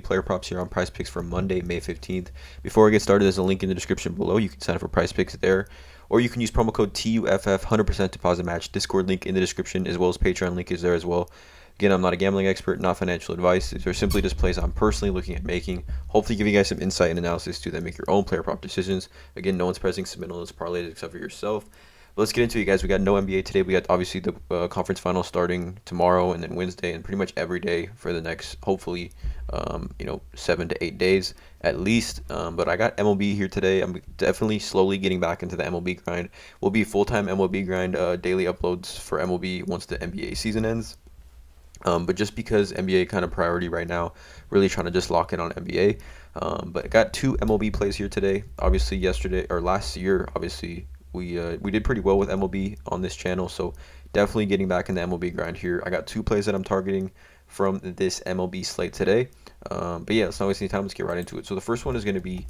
Player props here on PrizePicks for Monday, May 15th. Before we get started, there's a link in the description below. You can sign up for PrizePicks there, or you can use promo code TUFF 100% deposit match. Discord link in the description, as well as Patreon link is there as well. Again, I'm not a gambling expert, not financial advice. These are simply just plays I'm personally looking at making. Hopefully, give you guys some insight and analysis to then make your own player prop decisions. Again, no one's pressing submit on those parlays except for yourself. Let's get into it, guys. We got no NBA today. We got obviously the conference final starting tomorrow and then Wednesday and pretty much every day for the next, hopefully, 7 to 8 days at least. But I got MLB here today. I'm definitely slowly getting back into the MLB grind. Will be full-time MLB grind, daily uploads for MLB once the NBA season ends. But just because NBA kind of priority right now, really trying to just lock in on NBA. But I got two MLB plays here today. Obviously, yesterday or last year, obviously. We did pretty well with MLB on this channel, so definitely getting back in the MLB grind here. I got two plays that I'm targeting from this MLB slate today. But yeah, let's not waste any time. Let's get right into it. So the first one is going to be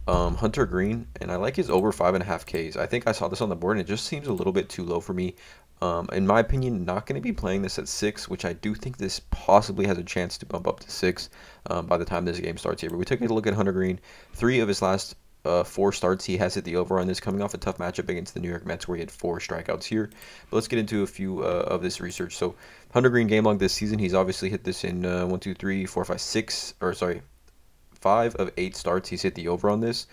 Hunter Greene, and I like his over 5.5 Ks. I think I saw this on the board, and it just seems a little bit too low for me. In my opinion, not going to be playing this at 6, which I do think this possibly has a chance to bump up to 6 by the time this game starts here. But we took a look at Hunter Greene. 3 of his last 4 starts, he has hit the over on this, coming off a tough matchup against the New York Mets where he had 4 strikeouts here. But let's get into a few of this research. So Hunter Greene game log this season, he's obviously hit this in 5 of 8 starts. He's hit the over on this.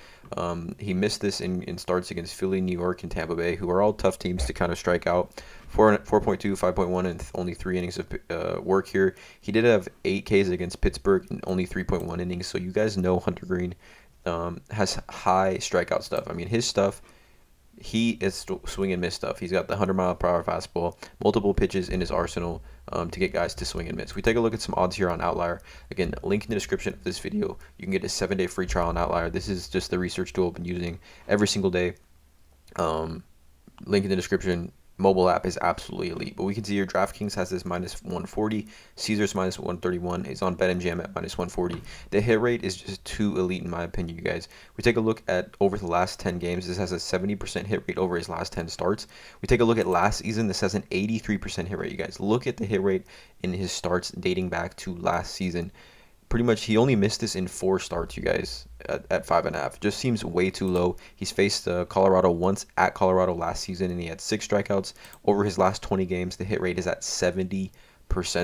He missed this in starts against Philly, New York, and Tampa Bay, who are all tough teams to kind of strike out. 4.2, 5.1, and only 3 innings of work here. He did have 8 Ks against Pittsburgh and only 3.1 innings. So you guys know Hunter Greene has high strikeout stuff. I mean, his stuff, he is swing and miss stuff. He's got the 100-mile-per-hour fastball, multiple pitches in his arsenal to get guys to swing and miss. We take a look at some odds here on Outlier. Again, link in the description of this video. You can get a 7-day free trial on Outlier. This is just the research tool I've been using every single day. Link in the description. Mobile app is absolutely elite. But we can see here DraftKings has this minus 140. Caesars minus 131. It's on BetMGM at minus 140. The hit rate is just too elite in my opinion, you guys. We take a look at over the last 10 games. This has a 70% hit rate over his last 10 starts. We take a look at last season. This has an 83% hit rate, you guys. Look at the hit rate in his starts dating back to last season. Pretty much, he only missed this in 4 starts, you guys, at 5.5. Just seems way too low. He's faced Colorado once at Colorado last season, and he had 6 strikeouts. Over his last 20 games, the hit rate is at 70%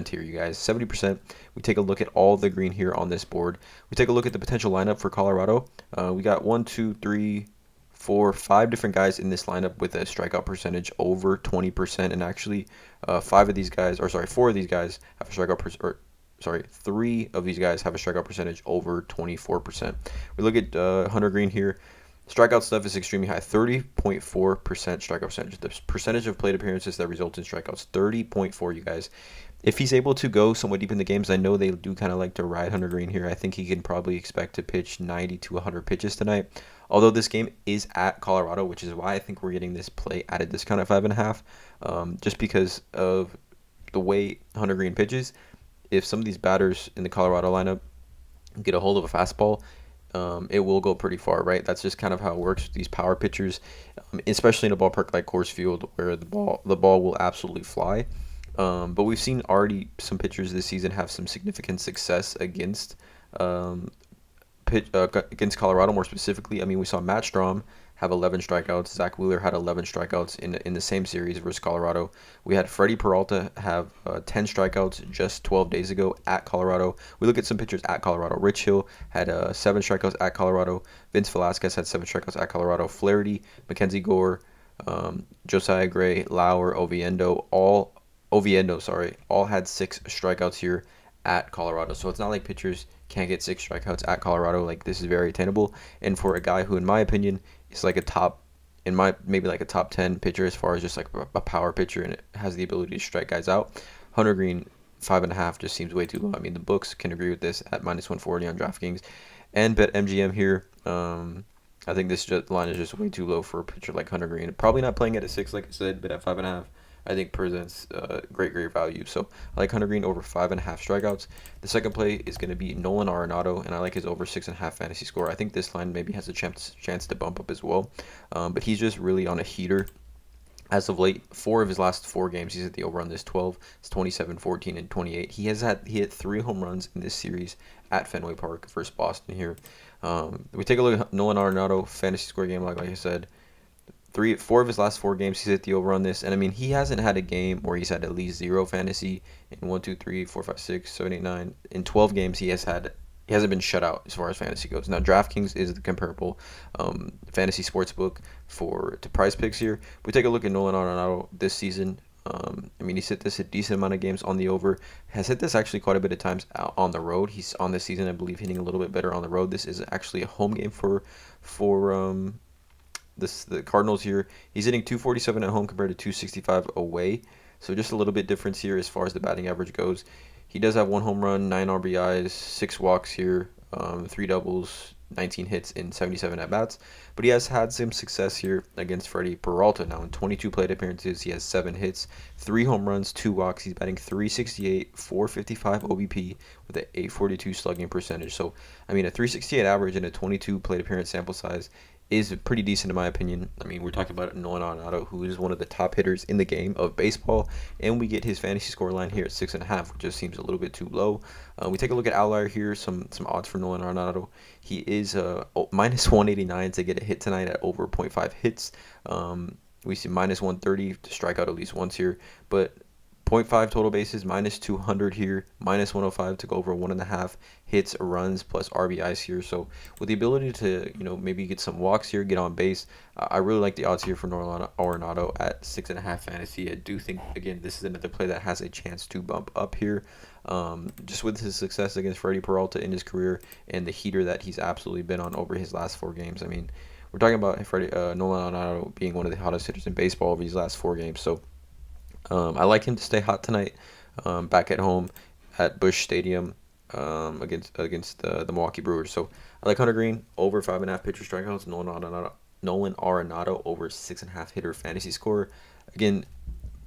here, you guys. 70%. We take a look at all the green here on this board. We take a look at the potential lineup for Colorado. We got 1, 2, 3, 4, 5 different guys in this lineup with a strikeout percentage over 20%, and actually 4 of these guys have a strikeout percentage. 3 of these guys have a strikeout percentage over 24%. We look at Hunter Greene here. Strikeout stuff is extremely high, 30.4% strikeout percentage. The percentage of plate appearances that result in strikeouts, 30.4, you guys. If he's able to go somewhat deep in the games, I know they do kind of like to ride Hunter Greene here. I think he can probably expect to pitch 90 to 100 pitches tonight. Although this game is at Colorado, which is why I think we're getting this play at a discount at 5.5, just because of the way Hunter Greene pitches. If some of these batters in the Colorado lineup get a hold of a fastball, it will go pretty far, right? That's just kind of how it works with these power pitchers, especially in a ballpark like Coors Field, where the ball will absolutely fly. But we've seen already some pitchers this season have some significant success against Colorado, more specifically. I mean, we saw Matt Strahm have 11 strikeouts. Zach Wheeler had 11 strikeouts in the same series versus Colorado. We had Freddie Peralta have 10 strikeouts just 12 days ago at Colorado. We look at some pitchers at Colorado. Rich Hill had 7 strikeouts at Colorado. Vince Velasquez had 7 strikeouts at Colorado. Flaherty, Mackenzie Gore, Josiah Gray, Lauer, Oviedo, all had 6 strikeouts here at Colorado. So it's not like pitchers can't get 6 strikeouts at Colorado. Like, this is very attainable. And for a guy who, in my opinion, is like a top 10 pitcher as far as just like a power pitcher and it has the ability to strike guys out, Hunter Greene 5.5 just seems way too low. I mean, the books can agree with this at minus 140 on DraftKings and BetMGM here. I think this line is just way too low for a pitcher like Hunter Greene. Probably not playing at a 6, like I said, but at 5.5. I think presents great value. So I like Hunter Greene over 5.5 strikeouts. The second play is going to be Nolan Arenado, and I like his over 6.5 fantasy score. I think this line maybe has a chance to bump up as well, but he's just really on a heater As of late, 4 of his last 4 games, he's hit the over on this 12. It's 27, 14, and 28. He hit 3 home runs in this series at Fenway Park versus Boston here. We take a look at Nolan Arenado fantasy score game, like I said. 4 of his last 4 games, he's hit the over on this, and I mean he hasn't had a game where he's had at least 0 fantasy in 1, 2, 3, 4, 5, 6, 7, 8, 9. In 12 games, he hasn't been shut out as far as fantasy goes. Now, DraftKings is the comparable fantasy sports book to PrizePicks here. We take a look at Nolan Arenado this season. I mean, he's hit this a decent amount of games on the over. Has hit this actually quite a bit of times out on the road. He's on this season, I believe, hitting a little bit better on the road. This is actually a home game for the Cardinals here. He's hitting 247 at home compared to 265 away. So just a little bit difference here as far as the batting average goes. He does have 1 home run, 9 RBIs, 6 walks here, 3 doubles, 19 hits in 77 at bats. But he has had some success here against Freddie Peralta. Now in 22 plate appearances, he has 7 hits, 3 home runs, 2 walks. He's batting 368, 455 OBP with an 842 slugging percentage. So I mean a 368 average in a 22 plate appearance sample size is pretty decent in my opinion. I mean, we're talking about Nolan Arenado, who is one of the top hitters in the game of baseball, and we get his fantasy score line here at 6.5, which just seems a little bit too low. We take a look at outlier here, some odds for Nolan Arenado. He is minus 189 to get a hit tonight at over 0.5 hits. We see minus 130 to strike out at least once here, but zero point 0.5 total bases, minus 200 here, minus 105 to go over 1.5 hits, runs, plus RBIs here. So with the ability to, maybe get some walks here, get on base, I really like the odds here for Nolan Arenado at 6.5 fantasy. I do think, again, this is another play that has a chance to bump up here. Just with his success against Freddie Peralta in his career and the heater that he's absolutely been on over his last 4 games. I mean, we're talking about Nolan Arenado being one of the hottest hitters in baseball over these last 4 games. So I like him to stay hot tonight, back at home at Busch Stadium against the Milwaukee Brewers. So I like Hunter Greene over 5.5 pitcher strikeouts. Nolan Arenado over 6.5 hitter fantasy score. Again,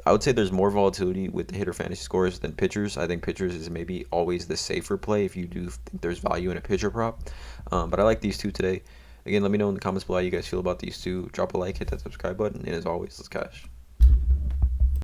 I would say there's more volatility with the hitter fantasy scores than pitchers. I think pitchers is maybe always the safer play if you do think there's value in a pitcher prop. But I like these two today. Again, let me know in the comments below how you guys feel about these two. Drop a like, hit that subscribe button, and as always, let's cash.